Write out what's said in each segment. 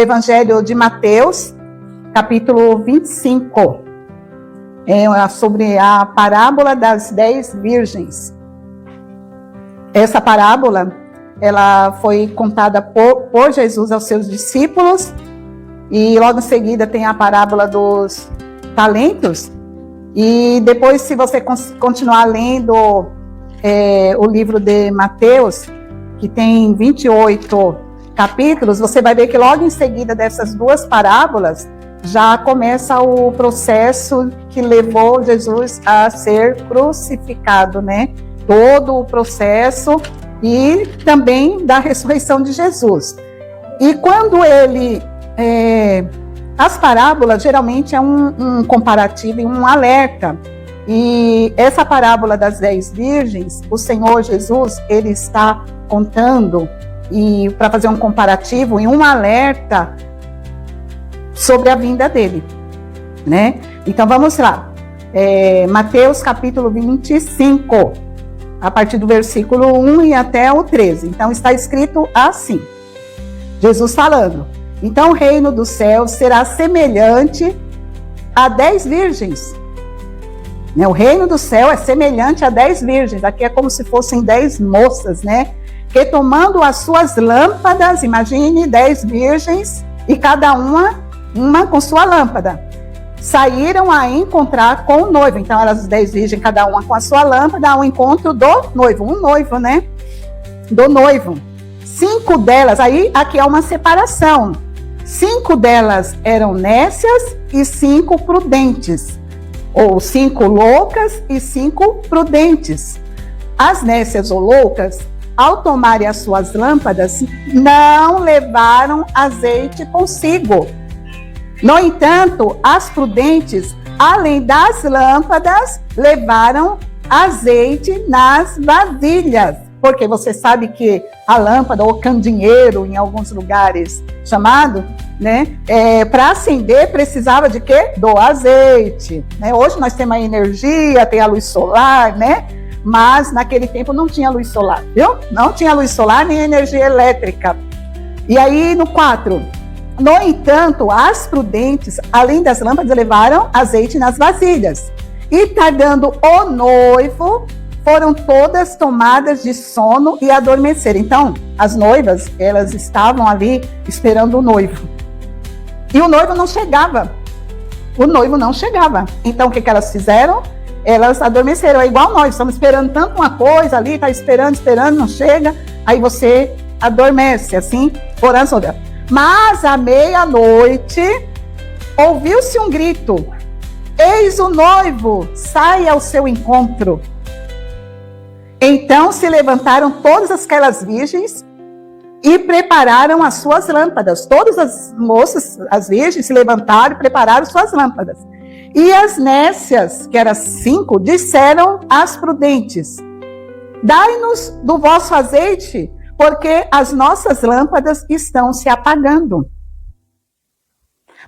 Evangelho de Mateus, capítulo 25, sobre a parábola das 10 virgens. Essa parábola, ela foi contada por Jesus aos seus discípulos, e logo em seguida tem a parábola dos talentos, e depois, se você continuar lendo o livro de Mateus, que tem 28 capítulos, você vai ver que logo em seguida dessas duas parábolas, já começa o processo que levou Jesus a ser crucificado, né? Todo o processo e também da ressurreição de Jesus. E quando ele... as parábolas geralmente é um comparativo e um alerta. E essa parábola das 10 virgens, o Senhor Jesus, ele está contando e para fazer um comparativo e um alerta sobre a vinda dele, né? Então vamos lá, Mateus capítulo 25, a partir do versículo 1 e até o 13. Então está escrito assim, Jesus falando: então o reino do céu será semelhante a 10 virgens. O reino do céu é semelhante a 10 virgens, aqui é como se fossem 10 moças, né? Que tomando as suas lâmpadas, imagine 10 virgens, e cada uma com sua lâmpada, saíram a encontrar com o noivo. Então elas 10 virgens, cada uma com a sua lâmpada, ao encontro do noivo, um noivo, né? Do noivo. 5 delas, aí aqui é uma separação. 5 delas eram nécias e 5 prudentes, ou 5 loucas e 5 prudentes. As nécias ou loucas, ao tomarem as suas lâmpadas, não levaram azeite consigo. No entanto, as prudentes, além das lâmpadas, levaram azeite nas vasilhas. Porque você sabe que a lâmpada, ou candeeiro, em alguns lugares chamado, né, para acender precisava de quê? Do azeite, né? Hoje nós temos a energia, tem a luz solar, né? Mas naquele tempo não tinha luz solar, viu? Não tinha luz solar nem energia elétrica. E aí no 4, no entanto, as prudentes, além das lâmpadas, levaram azeite nas vasilhas. E tardando o noivo, foram todas tomadas de sono e adormeceram. Então, as noivas, elas estavam ali esperando o noivo. E o noivo não chegava. O noivo não chegava. Então, o que elas fizeram? Elas adormeceram. É igual nós, estamos esperando tanto uma coisa ali, está esperando, não chega. Aí você adormece, assim, foram as noivas. Mas, à meia-noite, ouviu-se um grito: eis o noivo, sai ao seu encontro. Então se levantaram todas aquelas virgens e prepararam as suas lâmpadas. Todas as moças, as virgens, se levantaram e prepararam suas lâmpadas. E as nécias, que eram 5, disseram às prudentes: dai-nos do vosso azeite, porque as nossas lâmpadas estão se apagando.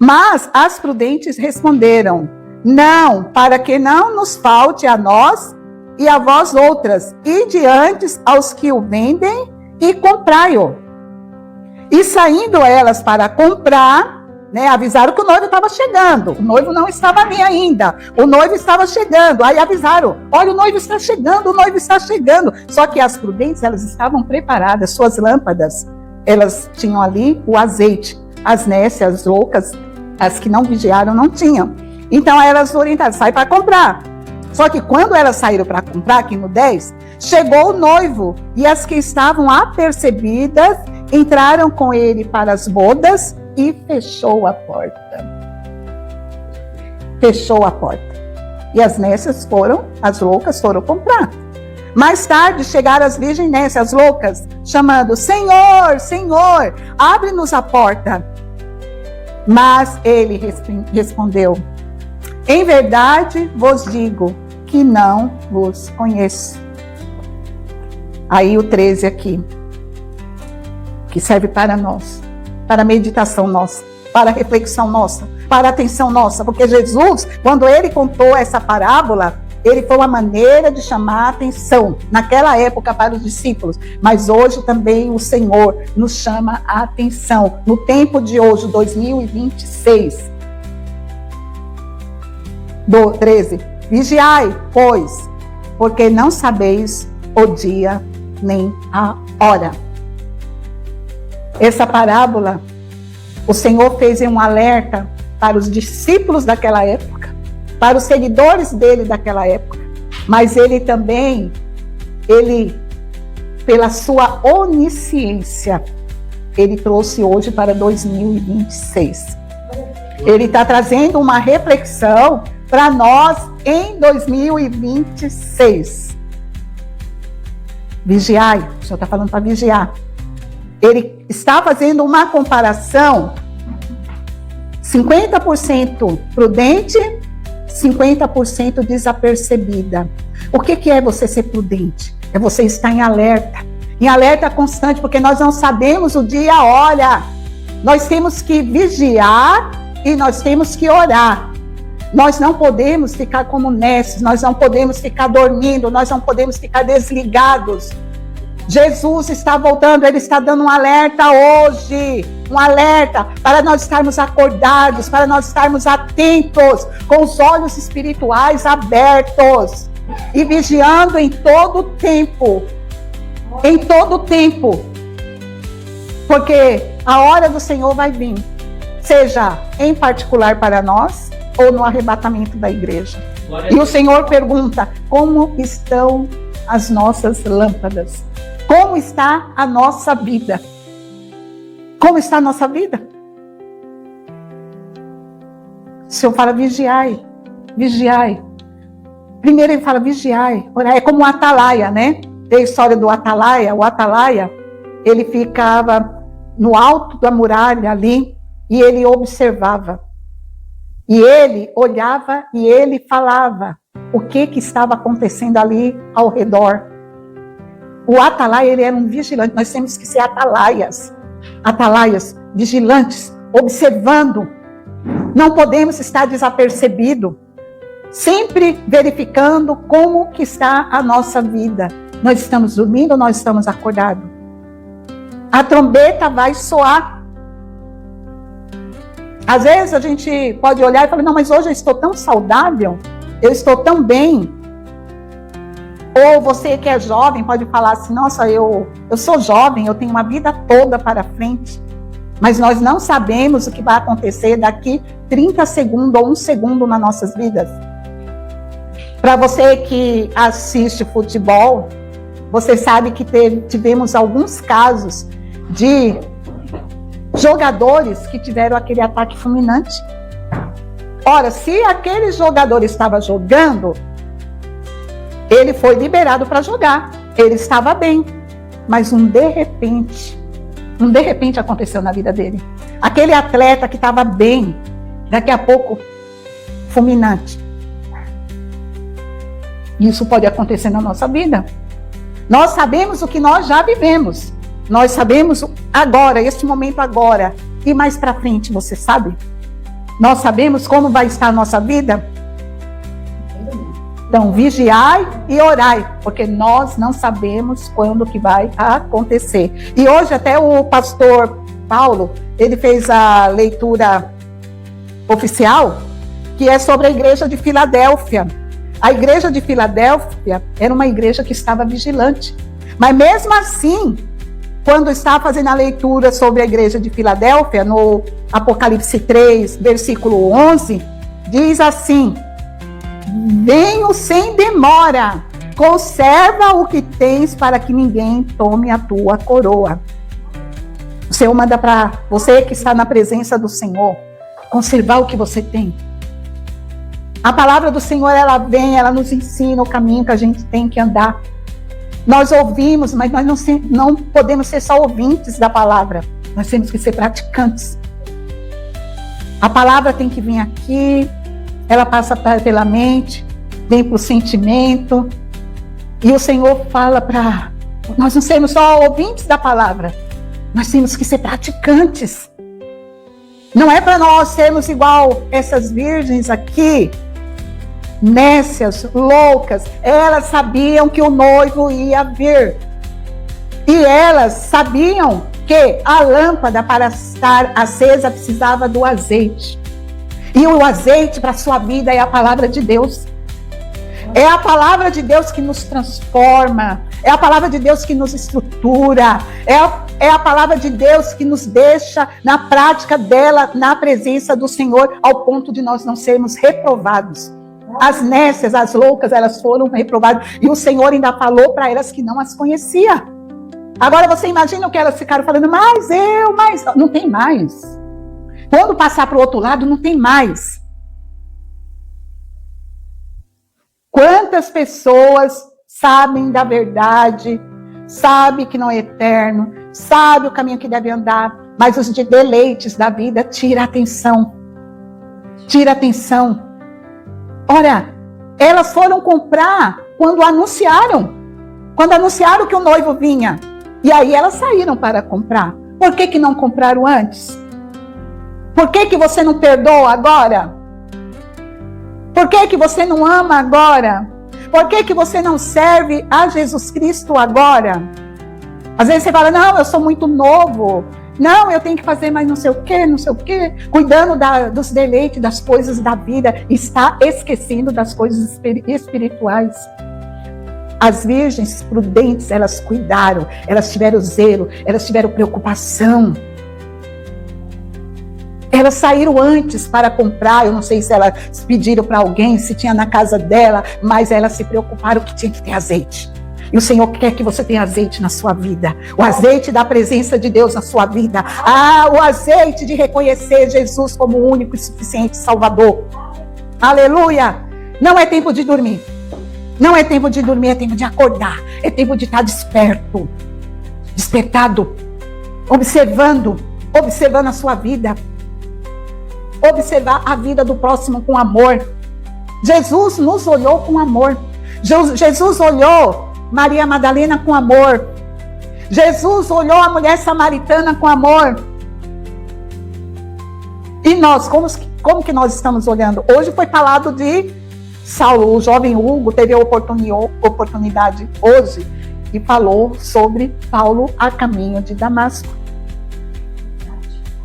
Mas as prudentes responderam: não, para que não nos falte a nós e a vós outras, e diante aos que o vendem, e comprai-o. E saindo elas para comprar, né, avisaram que o noivo estava chegando. O noivo não estava ali ainda. O noivo estava chegando. Aí avisaram: olha, o noivo está chegando, o noivo está chegando. Só que as prudentes, elas estavam preparadas, suas lâmpadas, elas tinham ali o azeite. As nécias, as loucas, as que não vigiaram, não tinham. Então elas orientaram: sai para comprar. Só que quando elas saíram para comprar, aqui no 10, chegou o noivo, e as que estavam apercebidas entraram com ele para as bodas e fechou a porta. Fechou a porta. E as nécias as loucas foram comprar. Mais tarde chegaram as virgens nécias, as loucas, chamando: Senhor, Senhor, abre-nos a porta. Mas ele respondeu: em verdade vos digo que não vos conheço. Aí o 13 aqui, que serve para nós, para a meditação nossa, para a reflexão nossa, para a atenção nossa. Porque Jesus, quando ele contou essa parábola, Ele foi uma maneira de chamar a atenção naquela época para os discípulos, mas hoje também o Senhor nos chama a atenção. No tempo de hoje, 2026, do 13, vigiai, pois, porque não sabeis o dia nem a hora. Essa parábola, o Senhor fez um alerta para os discípulos daquela época, para os seguidores dele daquela época, mas ele também, pela sua onisciência, ele trouxe hoje para 2026. Ele está trazendo uma reflexão para nós em 2026. Vigiai, o Senhor está falando para vigiar. Ele está fazendo uma comparação 50% prudente, 50% desapercebida. O que é você ser prudente? É você estar em alerta constante, porque nós não sabemos o dia e a hora. Nós temos que vigiar e nós temos que orar. Nós não podemos ficar como necios, nós não podemos ficar dormindo, nós não podemos ficar desligados. Jesus está voltando, Ele está dando um alerta hoje, um alerta para nós estarmos acordados, para nós estarmos atentos, com os olhos espirituais abertos e vigiando em todo tempo, porque a hora do Senhor vai vir, seja em particular para nós ou no arrebatamento da igreja. E o Senhor pergunta: como estão as nossas lâmpadas? Como está a nossa vida? Como está a nossa vida? O Senhor fala: vigiai, vigiai. Primeiro ele fala: vigiai, orar. É como o atalaia, né? Tem a história do atalaia. O atalaia, ele ficava no alto da muralha ali e ele observava. E ele olhava e ele falava o que estava acontecendo ali ao redor. O atalaia, ele era um vigilante. Nós temos que ser atalaias, vigilantes, observando. Não podemos estar desapercebidos, sempre verificando como que está a nossa vida. Nós estamos dormindo ou nós estamos acordados? A trombeta vai soar. Às vezes a gente pode olhar e falar: não, mas hoje eu estou tão saudável, eu estou tão bem. Ou você que é jovem pode falar assim: nossa, eu sou jovem, eu tenho uma vida toda para frente. Mas nós não sabemos o que vai acontecer daqui 30 segundos ou 1 segundo nas nossas vidas. Para você que assiste futebol, você sabe que tivemos alguns casos de jogadores que tiveram aquele ataque fulminante. Ora, se aquele jogador estava jogando, ele foi liberado para jogar. Ele estava bem. Mas um de repente aconteceu na vida dele. Aquele atleta que estava bem, daqui a pouco, fulminante. Isso pode acontecer na nossa vida. Nós sabemos o que nós já vivemos. Nós sabemos agora, este momento agora. E mais para frente, você sabe? Nós sabemos como vai estar a nossa vida? Então, vigiai e orai, porque nós não sabemos quando que vai acontecer. E hoje até o pastor Paulo, ele fez a leitura oficial, que é sobre a igreja de Filadélfia. A igreja de Filadélfia era uma igreja que estava vigilante. Mas mesmo assim, quando está fazendo a leitura sobre a igreja de Filadélfia, no Apocalipse 3, versículo 11, diz assim: venho sem demora, conserva o que tens para que ninguém tome a tua coroa. O Senhor manda para você que está na presença do Senhor, conservar o que você tem. A palavra do Senhor, ela vem, ela nos ensina o caminho que a gente tem que andar. Nós ouvimos, mas nós não podemos ser só ouvintes da palavra. Nós temos que ser praticantes. A palavra tem que vir aqui, ela passa pela mente, vem para o sentimento. E o Senhor fala para nós não sermos só ouvintes da palavra, nós temos que ser praticantes. Não é para nós sermos igual essas virgens aqui, nécias, loucas. Elas sabiam que o noivo ia vir. E elas sabiam que a lâmpada para estar acesa precisava do azeite. E o azeite para a sua vida é a palavra de Deus. É a palavra de Deus que nos transforma. É a palavra de Deus que nos estrutura. É a palavra de Deus que nos deixa na prática dela, na presença do Senhor, ao ponto de nós não sermos reprovados. As nécias, as loucas, elas foram reprovadas. E o Senhor ainda falou para elas que não as conhecia. Agora você imagina o que elas ficaram falando, mas não tem mais. Quando passar para o outro lado, não tem mais. Quantas pessoas sabem da verdade, sabem que não é eterno, sabem o caminho que deve andar, mas os deleites da vida tira a atenção. Tira a atenção. Ora, elas foram comprar quando anunciaram que o noivo vinha. E aí elas saíram para comprar. Por que não compraram antes? Por que você não perdoa agora? Por que você não ama agora? Por que você não serve a Jesus Cristo agora? Às vezes você fala, não, eu sou muito novo. Não, eu tenho que fazer mais não sei o quê. Cuidando dos deleites, das coisas da vida. Está esquecendo das coisas espirituais. As virgens prudentes, elas cuidaram. Elas tiveram zelo. Elas tiveram preocupação. Elas saíram antes para comprar, eu não sei se elas pediram para alguém, se tinha na casa dela, mas elas se preocuparam que tinha que ter azeite. E o Senhor quer que você tenha azeite na sua vida. O azeite da presença de Deus na sua vida. O azeite de reconhecer Jesus como o único e suficiente Salvador. Aleluia! Não é tempo de dormir. Não é tempo de dormir, é tempo de acordar. É tempo de estar desperto. Despertado. Observando a sua vida. Observar a vida do próximo com amor. Jesus nos olhou com amor. Jesus olhou Maria Madalena com amor. Jesus olhou a mulher samaritana com amor. E nós, como que nós estamos olhando? Hoje foi falado de Saulo, o jovem Hugo teve a oportunidade hoje e falou sobre Paulo a caminho de Damasco.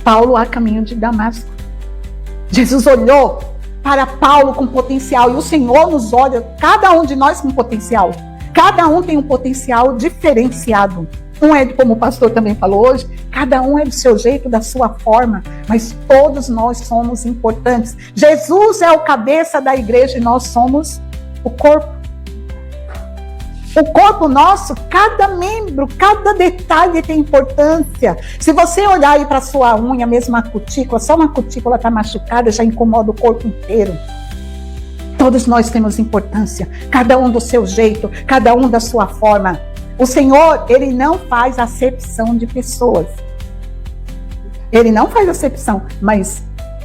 Paulo a caminho de Damasco. Jesus olhou para Paulo com potencial e o Senhor nos olha, cada um de nós com potencial. Cada um tem um potencial diferenciado. Um é, como o pastor também falou hoje, cada um é do seu jeito, da sua forma, mas todos nós somos importantes. Jesus é o cabeça da igreja e nós somos o corpo. O corpo nosso, cada membro, cada detalhe tem importância. Se você olhar aí para a sua unha, mesmo a cutícula, só uma cutícula está machucada, já incomoda o corpo inteiro. Todos nós temos importância, cada um do seu jeito, cada um da sua forma. O Senhor, Ele não faz acepção de pessoas. Ele não faz acepção, mas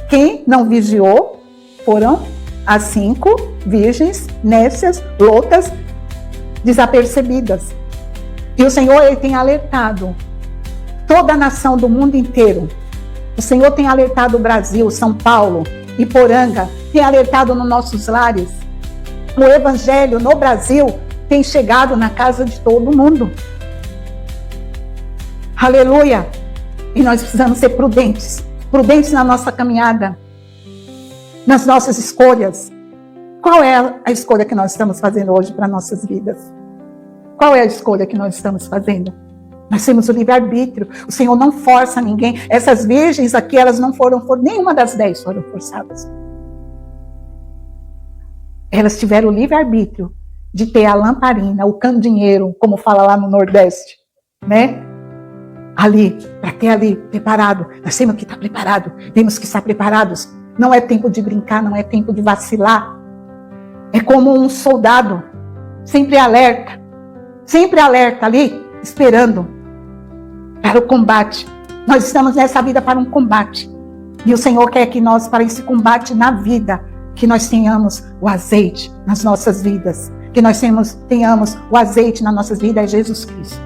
quem não vigiou foram as 5 virgens, nécias, loucas, desapercebidas. E o Senhor, Ele tem alertado toda a nação do mundo inteiro. O Senhor tem alertado o Brasil, São Paulo, Iporanga, tem alertado nos nossos lares. O Evangelho no Brasil tem chegado na casa de todo mundo. Aleluia! E nós precisamos ser prudentes. Prudentes na nossa caminhada. Nas nossas escolhas. Qual é a escolha que nós estamos fazendo hoje para nossas vidas? Qual é a escolha que nós estamos fazendo? Nós temos o livre-arbítrio. O Senhor não força ninguém. Essas virgens aqui, elas não foram nenhuma das 10 foram forçadas. Elas tiveram o livre-arbítrio de ter a lamparina, o candeeiro, como fala lá no Nordeste, né? Ali, para ter ali preparado. Nós temos que estar preparados. Temos que estar preparados. Não é tempo de brincar, não é tempo de vacilar. É como um soldado, sempre alerta ali, esperando para o combate. Nós estamos nessa vida para um combate. E o Senhor quer que nós, para esse combate na vida, que nós tenhamos o azeite nas nossas vidas. Que nós tenhamos o azeite nas nossas vidas é Jesus Cristo.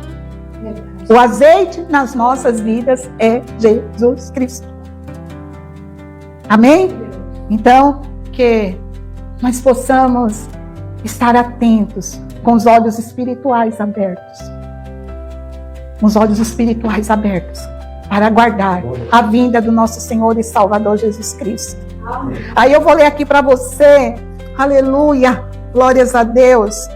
O azeite nas nossas vidas é Jesus Cristo. Amém? Então, que nós possamos estar atentos, com os olhos espirituais abertos. Os olhos espirituais abertos, para aguardar a vinda do nosso Senhor e Salvador Jesus Cristo. Aí eu vou ler aqui para você, aleluia, glórias a Deus.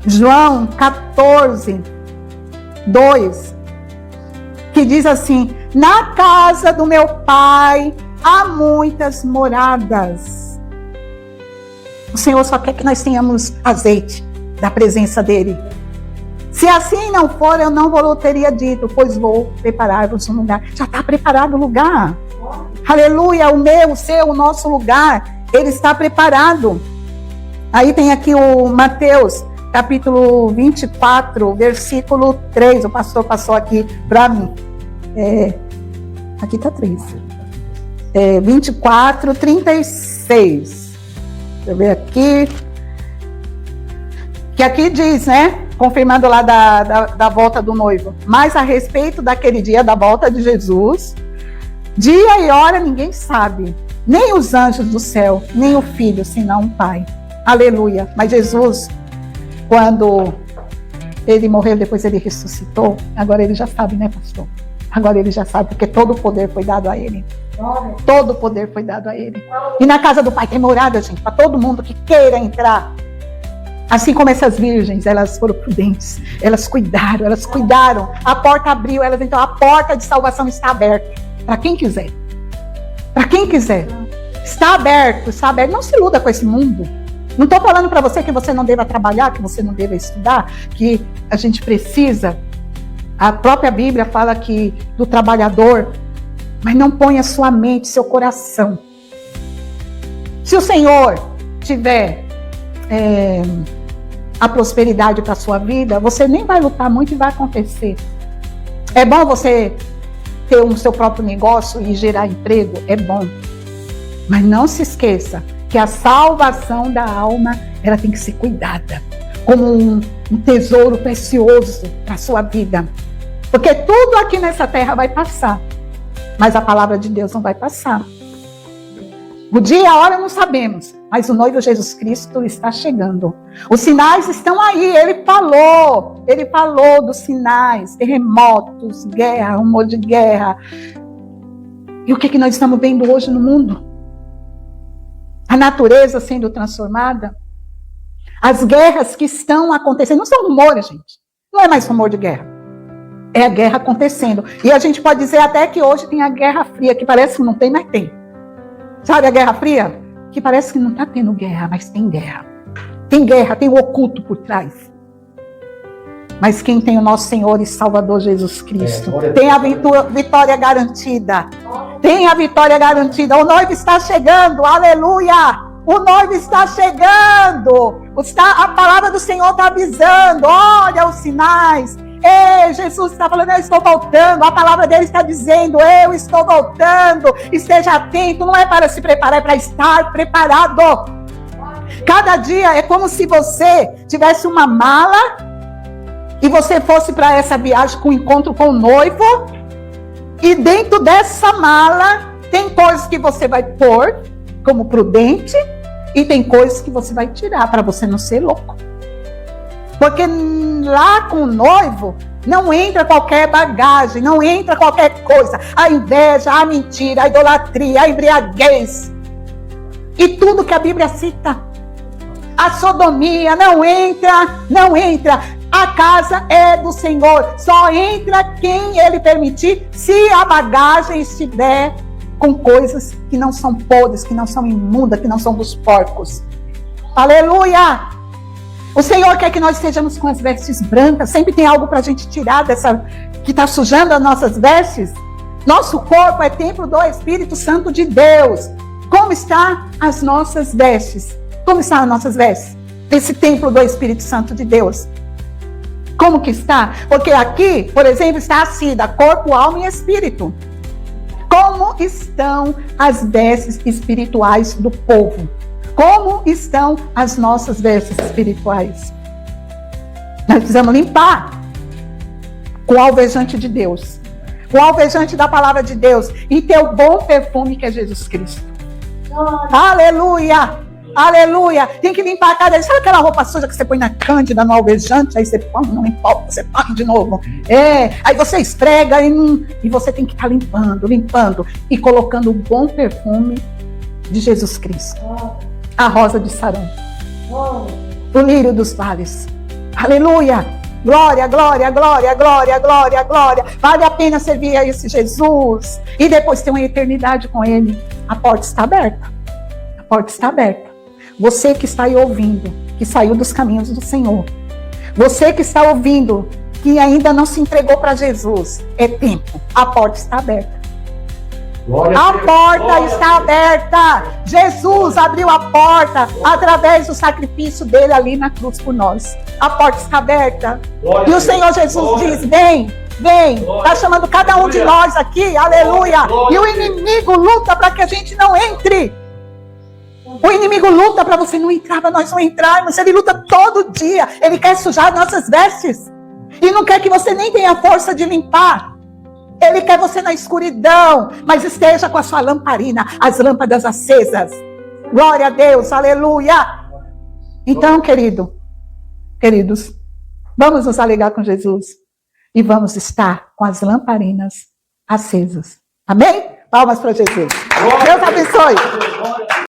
João 14, 2, que diz assim: na casa do meu Pai há muitas moradas. O Senhor só quer que nós tenhamos azeite da presença dEle. Se assim não for, eu não vou teria dito, pois vou preparar-vos um lugar. Já está preparado o lugar. Aleluia, o meu, o seu, o nosso lugar, ele está preparado. Aí tem aqui o Mateus, capítulo 24, versículo 3. O pastor passou aqui para mim. Aqui está 3. 24, 36. Deixa eu ver aqui. Que aqui diz, né? Confirmando lá da volta do noivo. Mas a respeito daquele dia da volta de Jesus, dia e hora ninguém sabe. Nem os anjos do céu, nem o Filho, senão o Pai. Aleluia. Mas Jesus, quando ele morreu, depois ele ressuscitou, agora ele já sabe, né, pastor? Agora ele já sabe, porque todo o poder foi dado a ele. Todo o poder foi dado a ele. E na casa do Pai tem morada, gente, para todo mundo que queira entrar. Assim como essas virgens, elas foram prudentes, elas cuidaram, a porta abriu, então a porta de salvação está aberta, para quem quiser. Para quem quiser. Está aberto, não se iluda com esse mundo. Não estou falando para você que você não deva trabalhar, que você não deva estudar, que a gente precisa. A própria Bíblia fala que do trabalhador, mas não ponha sua mente, seu coração. Se o Senhor tiver a prosperidade para a sua vida, você nem vai lutar muito e vai acontecer. É bom você ter o seu próprio negócio e gerar emprego, é bom. Mas não se esqueça que a salvação da alma, ela tem que ser cuidada como um tesouro precioso para a sua vida. Porque tudo aqui nessa terra vai passar, mas a palavra de Deus não vai passar. O dia e a hora não sabemos, mas o noivo Jesus Cristo está chegando. Os sinais estão aí, ele falou dos sinais, terremotos, guerra, rumor de guerra. E o que nós estamos vendo hoje no mundo? A natureza sendo transformada, as guerras que estão acontecendo, não são rumores, gente, não é mais rumor de guerra, é a guerra acontecendo. E a gente pode dizer até que hoje tem a Guerra Fria, que parece que não tem, mas tem. Sabe a Guerra Fria? Que parece que não está tendo guerra, mas tem guerra. Tem guerra, tem o oculto por trás. Mas quem tem o nosso Senhor e Salvador Jesus Cristo, tem a vitória garantida. Tem a vitória garantida. O noivo está chegando, aleluia! O noivo está chegando. A palavra do Senhor está avisando. Olha os sinais. Ei, Jesus está falando, eu estou voltando. A palavra dele está dizendo, eu estou voltando. Esteja atento, não é para se preparar, é para estar preparado. Cada dia é como se você tivesse uma mala e você fosse para essa viagem com o encontro com o noivo. E dentro dessa mala tem coisas que você vai pôr como prudente e tem coisas que você vai tirar para você não ser louco. Porque lá com o noivo não entra qualquer bagagem, não entra qualquer coisa. A inveja, a mentira, a idolatria, a embriaguez. E tudo que a Bíblia cita. A sodomia não entra. A casa é do Senhor. Só entra quem Ele permitir, se a bagagem estiver com coisas que não são podres, que não são imundas, que não são dos porcos. Aleluia! O Senhor quer que nós estejamos com as vestes brancas. Sempre tem algo para a gente tirar dessa que está sujando as nossas vestes. Nosso corpo é templo do Espírito Santo de Deus. Como estão as nossas vestes? Como estão as nossas vestes? Esse templo do Espírito Santo de Deus. Como que está? Porque aqui, por exemplo, está assim, da corpo, alma e espírito. Como estão as vestes espirituais do povo? Como estão as nossas vestes espirituais? Nós precisamos limpar com o alvejante de Deus. o alvejante da palavra de Deus e ter o bom perfume que é Jesus Cristo. Aleluia! Aleluia! Tem que limpar a casa. Sabe aquela roupa suja que você põe na cândida, no alvejante, aí você põe, não importa, você põe de novo. Aí você esfrega e você tem que estar limpando e colocando o bom perfume de Jesus Cristo. A rosa de Sarão. O lírio dos vales. Aleluia! Glória, glória, glória, glória, glória, glória. Vale a pena servir a esse Jesus. E depois ter uma eternidade com Ele. A porta está aberta. A porta está aberta. Você que está aí ouvindo, que saiu dos caminhos do Senhor. Você que está ouvindo, que ainda não se entregou para Jesus. É tempo. A porta está aberta. A porta está aberta. Jesus abriu a porta através do sacrifício dele ali na cruz por nós. A porta está aberta. E o Senhor Jesus diz: vem, vem. Está chamando cada um de nós aqui. Aleluia. E o inimigo luta para que a gente não entre. O inimigo luta para você não entrar, para nós não entrarmos. Ele luta todo dia. Ele quer sujar nossas vestes. E não quer que você nem tenha força de limpar. Ele quer você na escuridão, mas esteja com a sua lamparina, as lâmpadas acesas. Glória a Deus, aleluia. Então, queridos, vamos nos alegar com Jesus e vamos estar com as lamparinas acesas. Amém? Palmas para Jesus. Deus abençoe.